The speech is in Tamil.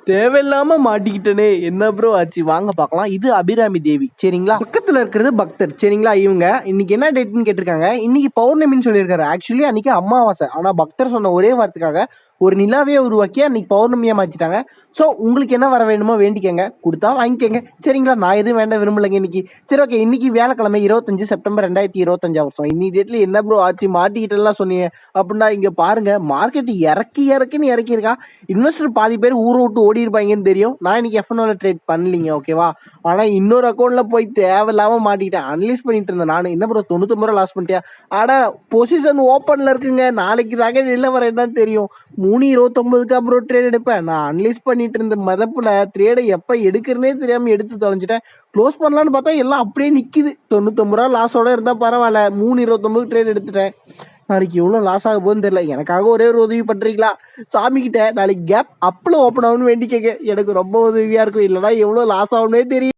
தேவையில்லாம மாட்டிக்கிட்டனே என்ன ப்ரோ ஆச்சு வாங்க பார்க்கலாம். இது அபிராமி தேவி சரிங்களா, பக்கத்துல இருக்கிறது பக்தர் சரிங்களா. இவங்க இன்னைக்கு என்ன டேட்னு கேட்டிருக்காங்க. இன்னைக்கு பௌர்ணமின்னு சொல்லியிருக்காரு. ஆக்சுவலி அன்னைக்கு அமாவாசை. ஆனா பக்தர் சொன்ன ஒரே வார்த்தைக்காக ஒரு நிலாவே உருவாக்கி அன்னைக்கு பௌர்ணமியா மாத்திட்டாங்க. ஸோ உங்களுக்கு என்ன வர வேணுமோ வேண்டிக்கங்க, கொடுத்தா வாங்கிக்கங்க சரிங்களா. நான் எதுவும் வேண்டாம் விரும்பலைங்க இன்னைக்கு. சரி ஓகே, இன்னைக்கு வியாழக்கிழமை 25 செப்டம்பர் 2025 வருஷம். இம்மீடியட்லி என்ன ப்ரோ ஆச்சு மாட்டிக்கிட்டெல்லாம் சொன்னீங்க அப்படின்னா இங்க பாருங்க, மார்க்கெட் இறக்குன்னு இறக்கியிருக்கா. இன்வெஸ்டர் பாதி பேர் ஊரை விட்டு ஓடி இருப்பாங்கன்னு தெரியும். நான் இன்னைக்கு எஃப்என்ஓல ட்ரேட் பண்ணலீங்க ஓகேவா. ஆனா இன்னொரு அக்கௌண்ட்ல போய் தேவையில்லாம மாட்டிக்கிட்டேன். அனலைஸ் பண்ணிட்டு இருந்தேன் நான். என்ன ப்ரோ 99 ரூபா லாஸ் பண்ணிட்டியா? ஆனா பொசிஷன் ஓப்பன்ல இருக்குங்க. நாளைக்கு தாங்க நிலவரம் என்னன்னு தெரியும். 3.29க்கு அப்புறம் ட்ரேட் எடுப்பேன். நான் அனலைஸ் பண்ணிட்டு இருந்த மதப்புல ட்ரேடை எப்ப எடுக்கிறனே தெரியாம எடுத்து தொலைஞ்சிட்டேன். க்ளோஸ் பண்ணலான்னு பார்த்தா எல்லாம் அப்படியே நிக்குது. 99 ரூபா லாஸோட இருந்தா பரவாயில்ல. 3.29 ட்ரேட் எடுத்துட்டேன். நாளைக்கு எவ்வளோ லாஸ் ஆக போகுதுன்னு தெரியல. எனக்காக ஒரே ஒரு உதவி பண்றீங்களா? சாமி கிட்ட நாளைக்கு கேப் அப்ல ஓப்பன் ஆகும்னு வேண்டிக்கங்க. எனக்கு ரொம்ப உதவியா இருக்கும். இல்லைன்னா எவ்வளோ லாஸ் ஆகும்னே தெரியும்.